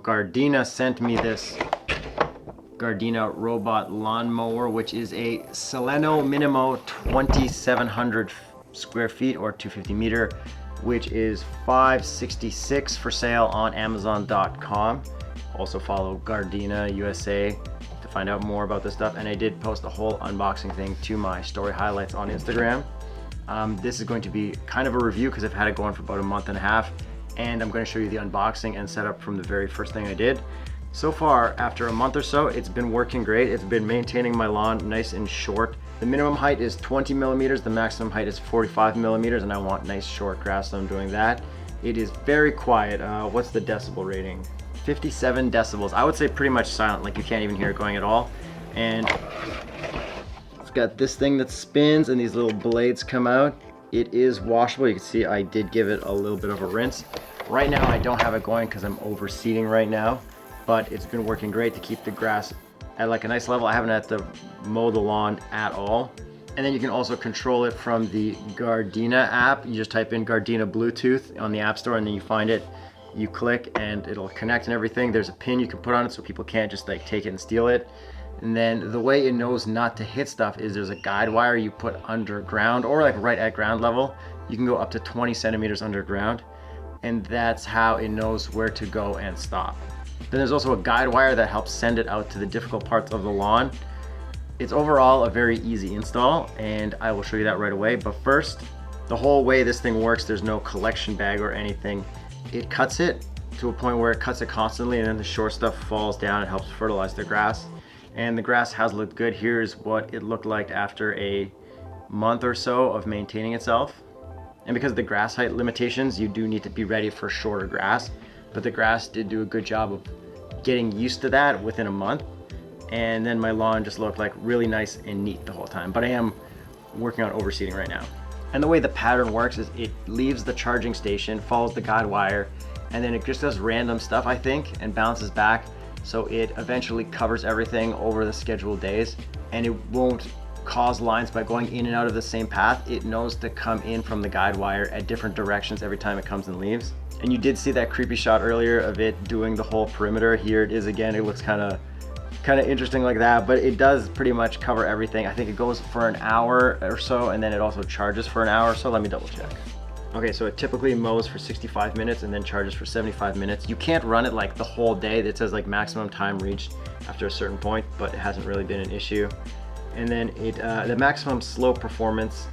Gardena sent me this Gardena robot lawnmower, which is a Sileno Minimo 2700 square feet or 250 meter, which is $566 for sale on Amazon.com. Also follow Gardena USA to find out more about this stuff. And I did post a whole unboxing thing to my story highlights on Instagram. This is going to be kind of a review because I've had it going for about a month and a half, and I'm going to show you the unboxing and setup from the very first thing I did. So far, after a month or so, it's been working great. It's been maintaining my lawn nice and short. The minimum height is 20 millimeters, the maximum height is 45 millimeters, and I want nice short grass, so I'm doing that. It is very quiet. What's the decibel rating? 57 decibels. I would say pretty much silent, like you can't even hear it going at all. And it's got this thing that spins and these little blades come out. It is washable. You can see I did give it a little bit of a rinse. Right now I don't have it going because I'm overseeding right now, but it's been working great to keep the grass at like a nice level. I haven't had to mow the lawn at all. And then you can also control it from the Gardena app. You just type in Gardena Bluetooth on the App Store and then you find it. You click and it'll connect and everything. There's a pin you can put on it so people can't just like take it and steal it. And then the way it knows not to hit stuff is there's a guide wire you put underground or like right at ground level. You can go up to 20 centimeters underground, and that's how it knows where to go and stop. Then there's also a guide wire that helps send it out to the difficult parts of the lawn. It's overall a very easy install, and I will show you that right away. But first, the whole way this thing works, there's no collection bag or anything. It cuts it to a point where it cuts it constantly, and then the short stuff falls down and helps fertilize the grass. And the grass has looked good. Here's what it looked like after a month or so of maintaining itself. And because of the grass height limitations, you do need to be ready for shorter grass. But the grass did do a good job of getting used to that within a month. And then my lawn just looked like really nice and neat the whole time. But I am working on overseeding right now. And the way the pattern works is it leaves the charging station, follows the guide wire, and then it just does random stuff, I think, and bounces back. So it eventually covers everything over the scheduled days, and it won't cause lines by going in and out of the same path. It knows to come in from the guide wire at different directions every time it comes and leaves. And you did see that creepy shot earlier of it doing the whole perimeter. Here it is again. It looks kind of interesting like that, but it does pretty much cover everything. I think it goes for an hour or so, and then it also charges for an hour or so. Let me double check. Okay, so it typically mows for 65 minutes and then charges for 75 minutes. You can't run it like the whole day. It says like maximum time reached after a certain point, but it hasn't really been an issue. And then the maximum slope performance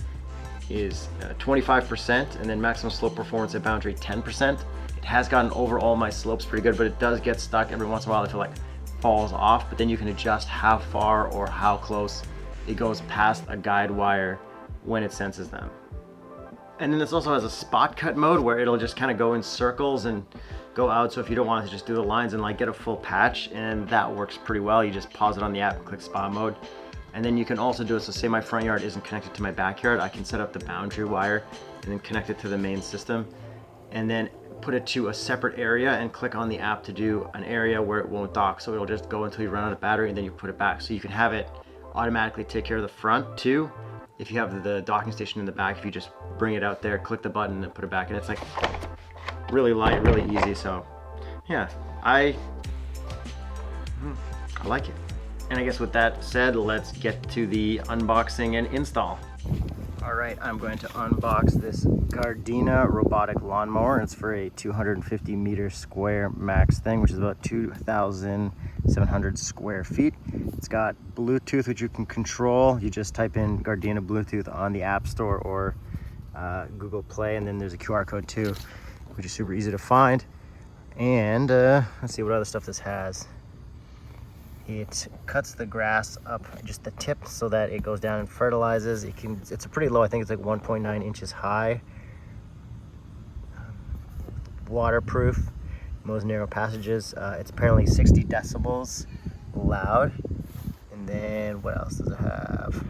is 25%, and then maximum slope performance at boundary 10%. It has gotten over all my slopes pretty good, but it does get stuck every once in a while if it like falls off, but then you can adjust how far or how close it goes past a guide wire when it senses them. And then this also has a spot cut mode where it'll just kind of go in circles and go out. So if you don't want to just do the lines and like get a full patch, and that works pretty well. You just pause it on the app and click spot mode. And then you can also do it. So say my front yard isn't connected to my backyard, I can set up the boundary wire and then connect it to the main system, and then put it to a separate area and click on the app to do an area where it won't dock. So it'll just go until you run out of battery and then you put it back. So you can have it automatically take care of the front too. If you have the docking station in the back, if you just bring it out there, click the button and put it back, and it's like really light, really easy. So yeah, I like it. And I guess with that said, let's get to the unboxing and install. All right, I'm going to unbox this Gardena robotic lawnmower. It's for a 250 meter square max thing, which is about 2,700 square feet. It's got Bluetooth, which you can control. You just type in Gardena Bluetooth on the App Store or Google Play, and then there's a QR code too, which is super easy to find. And let's see what other stuff this has. It cuts the grass up just the tip so that it goes down and fertilizes. It's a pretty low, I think it's like 1.9 inches high. Waterproof, most narrow passages. It's apparently 60 decibels loud. And then what else does it have?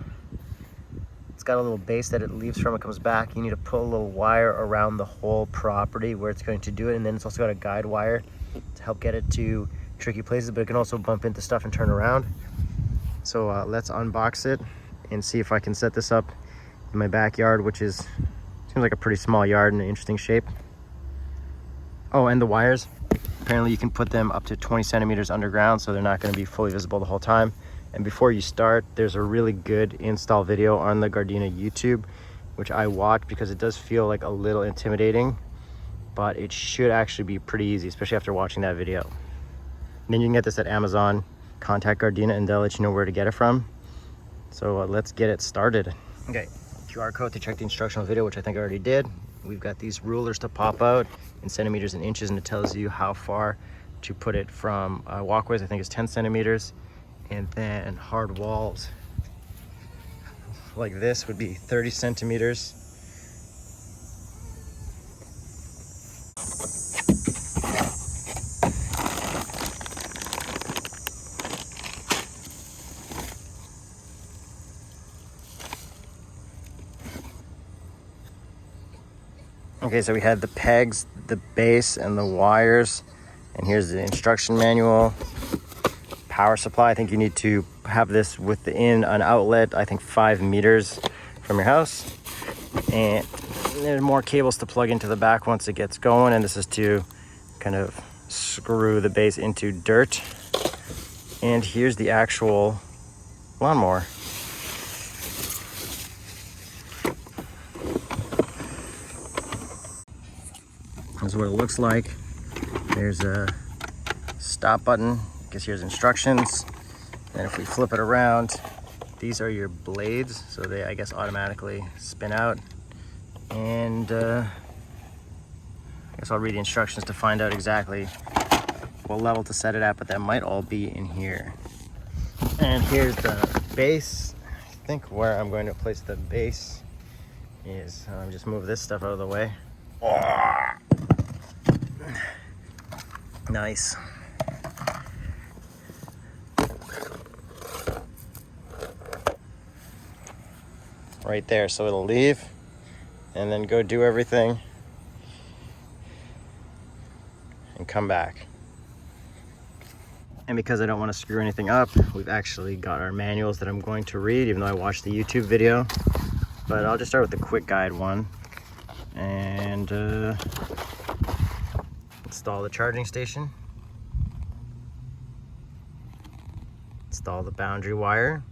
It's got a little base that it leaves from, it comes back. You need to pull a little wire around the whole property where it's going to do it. And then it's also got a guide wire to help get it to tricky places, but it can also bump into stuff and turn around. So let's unbox it and see if I can set this up in my backyard, which seems like a pretty small yard in an interesting shape. Oh, and the wires. apparently you can put them up to 20 centimeters underground, so they're not going to be fully visible the whole time. And before you start, there's a really good install video on the Gardena YouTube, which I watched because it does feel like a little intimidating, but it should actually be pretty easy, especially after watching that video. And then you can get this at Amazon. Contact Gardena and they'll let you know where to get it from. So let's get it started. Okay, QR code to check the instructional video, which I think I already did. We've got these rulers to pop out in centimeters and inches, and it tells you how far to put it from walkways. I think it's 10 centimeters. And then hard walls like this would be 30 centimeters. Okay, so we had the pegs, the base, and the wires. And here's the instruction manual. Power supply, I think you need to have this within an outlet, I think 5 meters from your house. And there's more cables to plug into the back once it gets going. And this is to kind of screw the base into dirt. And here's the actual lawnmower. This is what it looks like. There's a stop button. I guess here's instructions. And if we flip it around, these are your blades. So they, I guess, automatically spin out. And I guess I'll read the instructions to find out exactly what level to set it at, but that might all be in here. And here's the base. I think where I'm going to place the base is, just move this stuff out of the way. Nice. Right there, so it'll leave and then go do everything and come back. And because I don't want to screw anything up, we've actually got our manuals that I'm going to read, even though I watched the YouTube video. But I'll just start with the quick guide one and install the charging station, install the boundary wire,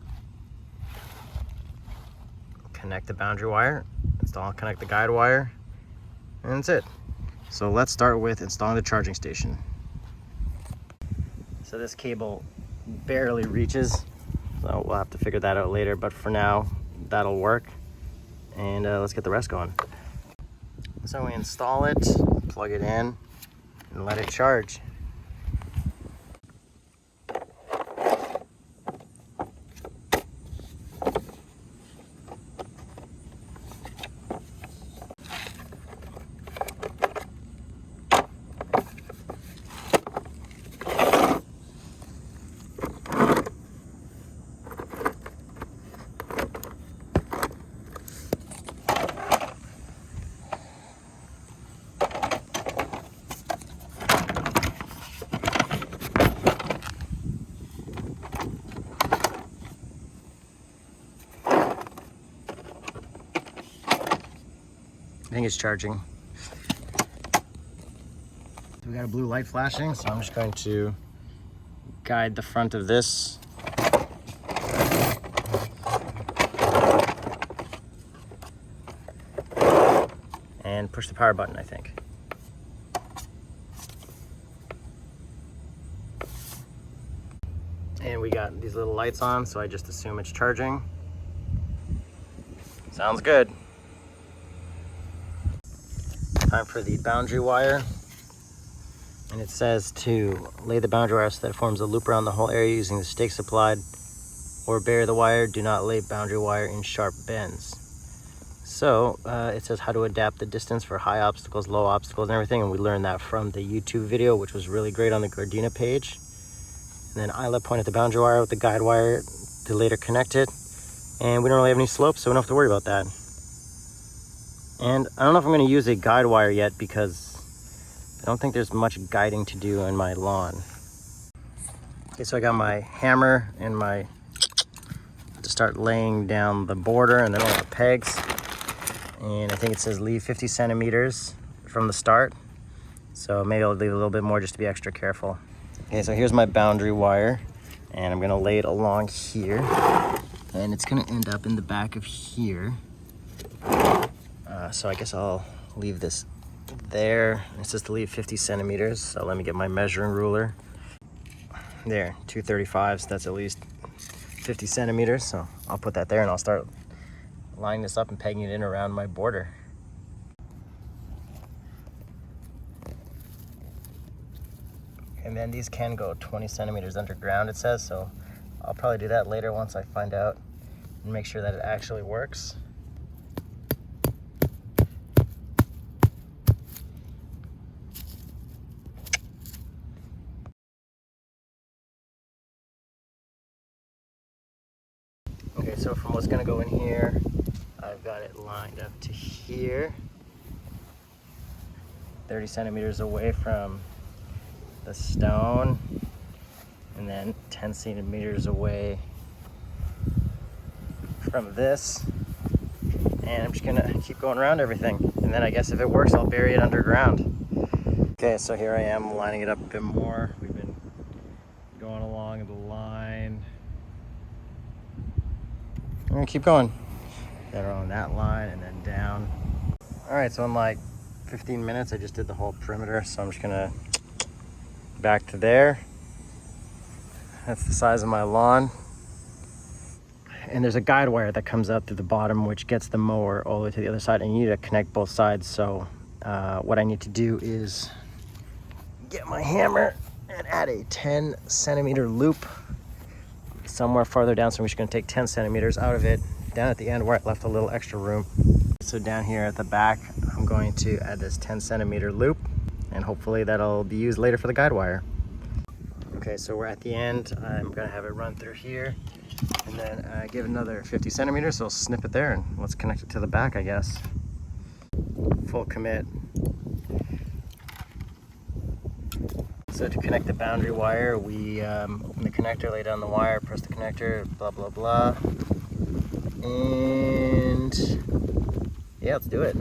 connect the boundary wire, connect the guide wire, and that's it. So let's start with installing the charging station. So this cable barely reaches, so we'll have to figure that out later, but for now that'll work. And let's get the rest going. So we install it, plug it in, and let it charge. I think it's charging. We got a blue light flashing, so I'm just going to guide the front of this. And push the power button, I think. And we got these little lights on, so I just assume it's charging. Sounds good. Time for the boundary wire. And it says to lay the boundary wire so that it forms a loop around the whole area using the stakes supplied, or bury the wire. Do not lay boundary wire in sharp bends. So it says how to adapt the distance for high obstacles, low obstacles, and everything. And we learned that from the YouTube video, which was really great on the Gardena page. And then Isla pointed the boundary wire with the guide wire to later connect it. And we don't really have any slopes, so we don't have to worry about that. And I don't know if I'm going to use a guide wire yet because I don't think there's much guiding to do on my lawn. Okay, so I got my hammer and my to start laying down the border and then all the pegs. And I think it says leave 50 centimeters from the start. So maybe I'll leave a little bit more just to be extra careful. Okay, so here's my boundary wire, and I'm gonna lay it along here, and it's gonna end up in the back of here. So I guess I'll leave this there. It says to leave 50 centimeters, so let me get my measuring ruler. There, 235, so that's at least 50 centimeters, so I'll put that there and I'll start lining this up and pegging it in around my border. And then these can go 20 centimeters underground, it says, so I'll probably do that later once I find out and make sure that it actually works. Okay, so from what's gonna go in here, I've got it lined up to here, 30 centimeters away from the stone, and then 10 centimeters away from this. And I'm just gonna keep going around everything. And then I guess if it works, I'll bury it underground. Okay, so here I am lining it up a bit more. We've been going along the line. I'm gonna keep going. Then on that line and then down. All right, so in like 15 minutes, I just did the whole perimeter. So I'm just gonna back to there. That's the size of my lawn. And there's a guide wire that comes out through the bottom, which gets the mower all the way to the other side, and you need to connect both sides. So what I need to do is get my hammer and add a 10 centimeter loop somewhere farther down. So we're just gonna take 10 centimeters out of it, down at the end where I left a little extra room. So down here at the back, I'm going to add this 10 centimeter loop, and hopefully that'll be used later for the guide wire. Okay, so we're at the end. I'm gonna have it run through here, and then give another 50 centimeters, so I'll snip it there, and let's connect it to the back, I guess. Full commit. So to connect the boundary wire, we open the connector, lay down the wire, press the connector, blah, blah, blah. And yeah, let's do it.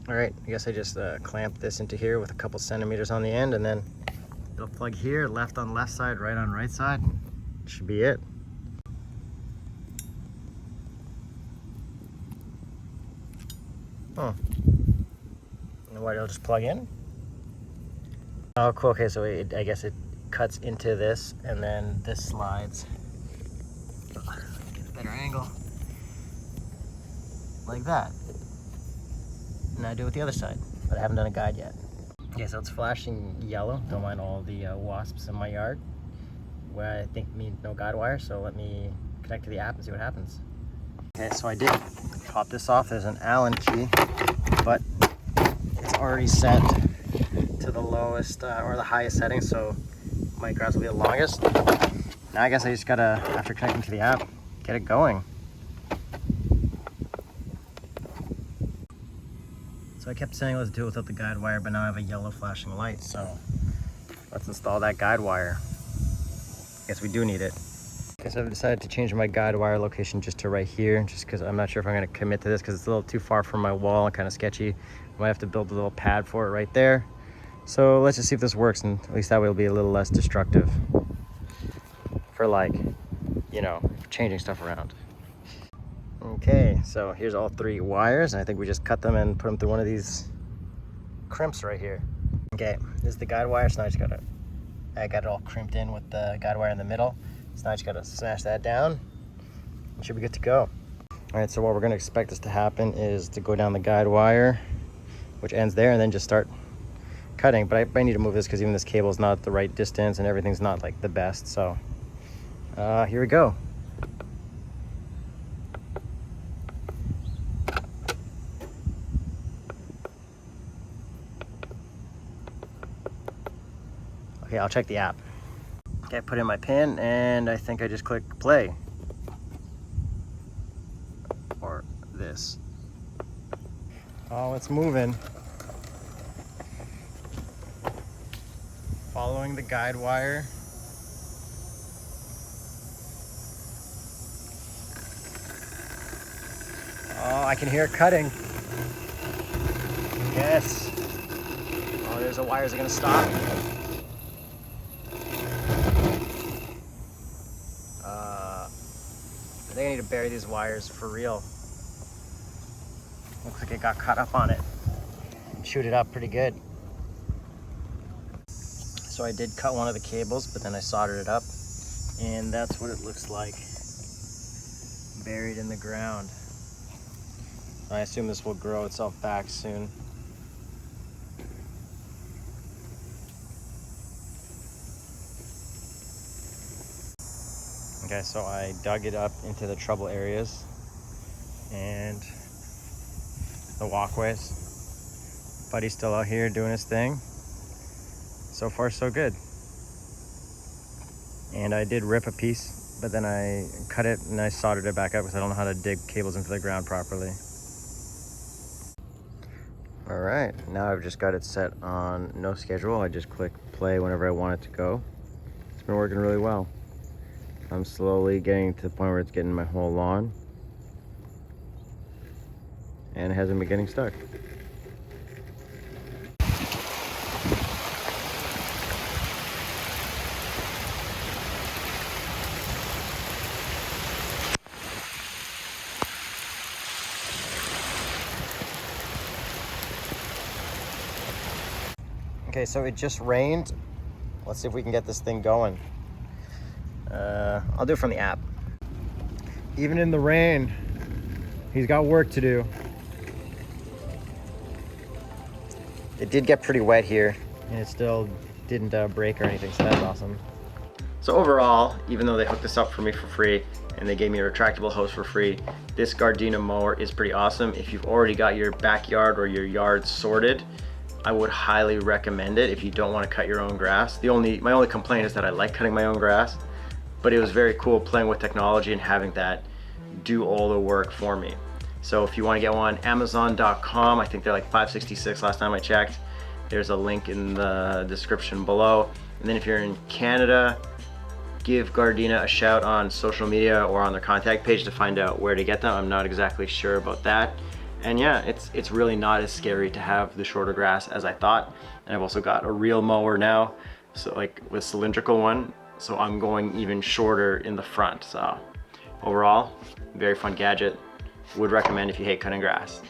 All right, I guess I just clamp this into here with a couple centimeters on the end, and then it'll plug here, left on left side, right on right side. Should be it. Oh, and why, it'll just plug in? Oh, cool. Okay, so I guess it cuts into this, and then this slides. Get a better angle. Like that. And I do it with the other side, but I haven't done a guide yet. Okay, so it's flashing yellow. Don't mind all the wasps in my yard, where I think means no guide wire, so let me connect to the app and see what happens. Okay, so I did pop this off. There's an Allen key, but it's already set to the lowest or the highest setting, so my grass will be the longest. Now I guess I just gotta, after connecting to the app, get it going. So I kept saying let's do it without the guide wire, but now I have a yellow flashing light, so let's install that guide wire. Guess we do need it. Okay, so I've decided to change my guide wire location just to right here, just because I'm not sure if I'm going to commit to this because it's a little too far from my wall and kind of sketchy. I might have to build a little pad for it right there. So let's just see if this works, and at least that way it'll be a little less destructive for, like, you know, changing stuff around. Okay, so here's all three wires, and I think we just cut them and put them through one of these crimps right here. Okay, this is the guide wire, so now I got it all crimped in with the guide wire in the middle. So now I just gotta smash that down. It should be good to go. All right, so what we're gonna expect this to happen is to go down the guide wire, which ends there, and then just start cutting. But I need to move this because even this cable is not the right distance and everything's not like the best. So here we go. Okay, I'll check the app. Okay, I put in my pin, and I think I just click play. Or this. Oh, it's moving. Following the guide wire. Oh, I can hear it cutting. Yes. Oh, Oh, there's the wires are gonna stop. I think I need to bury these wires for real. Looks like it got cut up on it. Chewed it up pretty good. So I did cut one of the cables, but then I soldered it up, and that's what it looks like, buried in the ground. I assume this will grow itself back soon. Okay, so I dug it up into the trouble areas and the walkways. Buddy's still out here doing his thing. So far, so good. And I did rip a piece, but then I cut it and I soldered it back up because I don't know how to dig cables into the ground properly. All right, now I've just got it set on no schedule. I just click play whenever I want it to go. It's been working really well. I'm slowly getting to the point where it's getting my whole lawn, and it hasn't been getting stuck. Okay, so it just rained. Let's see if we can get this thing going. I'll do it from the app. Even in the rain, he's got work to do. It did get pretty wet here, and it still didn't break or anything, so that's awesome. So overall, even though they hooked this up for me for free, and they gave me a retractable hose for free, this Gardena mower is pretty awesome. If you've already got your backyard or your yard sorted, I would highly recommend it if you don't want to cut your own grass. My only complaint is that I like cutting my own grass, but it was very cool playing with technology and having that do all the work for me. So if you want to get one, Amazon.com, I think they're like $5.66 last time I checked. There's a link in the description below. And then if you're in Canada, give Gardena a shout on social media or on their contact page to find out where to get them. I'm not exactly sure about that. And yeah, it's really not as scary to have the shorter grass as I thought. And I've also got a real mower now, so like with cylindrical one, so I'm going even shorter in the front. So overall, very fun gadget. Would recommend if you hate cutting grass.